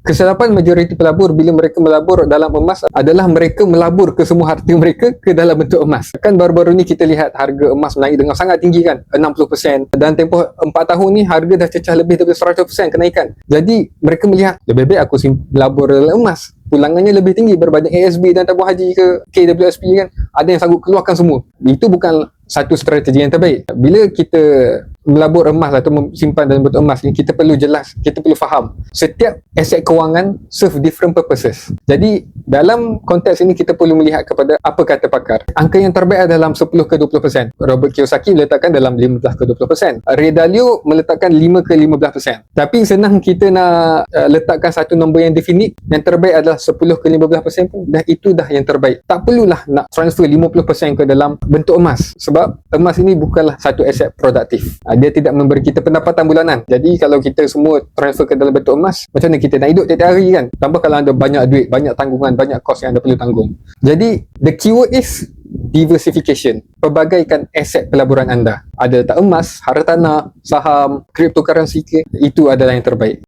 Kesilapan majoriti pelabur bila mereka melabur dalam emas adalah mereka melabur ke semua harta mereka ke dalam bentuk emas. Kan baru-baru ni kita lihat harga emas naik dengan sangat tinggi kan, 60%. Dan tempoh 4 tahun ni harga dah cecah lebih daripada 100% kenaikan. Jadi mereka melihat lebih baik aku melabur dalam emas, pulangannya lebih tinggi berbanding ASB dan tabung haji ke KWSP kan. Ada yang sanggup keluarkan semua. Itu bukan satu strategi yang terbaik. Bila kita melabur emas atau simpan dalam bentuk emas ni, kita perlu jelas, kita perlu faham setiap aset kewangan serve different purposes. Jadi dalam konteks ini kita perlu melihat kepada apa kata pakar. Angka yang terbaik adalah dalam 10 ke 20%. Robert Kiyosaki meletakkan dalam 15 ke 20%. Ray Dalio meletakkan 5 ke 15%. Tapi senang kita nak letakkan satu nombor yang definite. Yang terbaik adalah 10 ke 15% pun dah, itu dah yang terbaik. Tak perlulah nak transfer 50% ke dalam bentuk emas, sebab emas ini bukanlah satu aset produktif. Dia tidak memberi kita pendapatan bulanan. Jadi kalau kita semua transfer ke dalam bentuk emas, macam mana kita nak hidup tiap-tiap hari kan? Tambah kalau ada banyak duit, banyak tanggungan, banyak kos yang anda perlu tanggung. Jadi the keyword is diversification. Pelbagaikan aset pelaburan anda. Ada letak emas, hartanah, saham, cryptocurrency ke, itu adalah yang terbaik.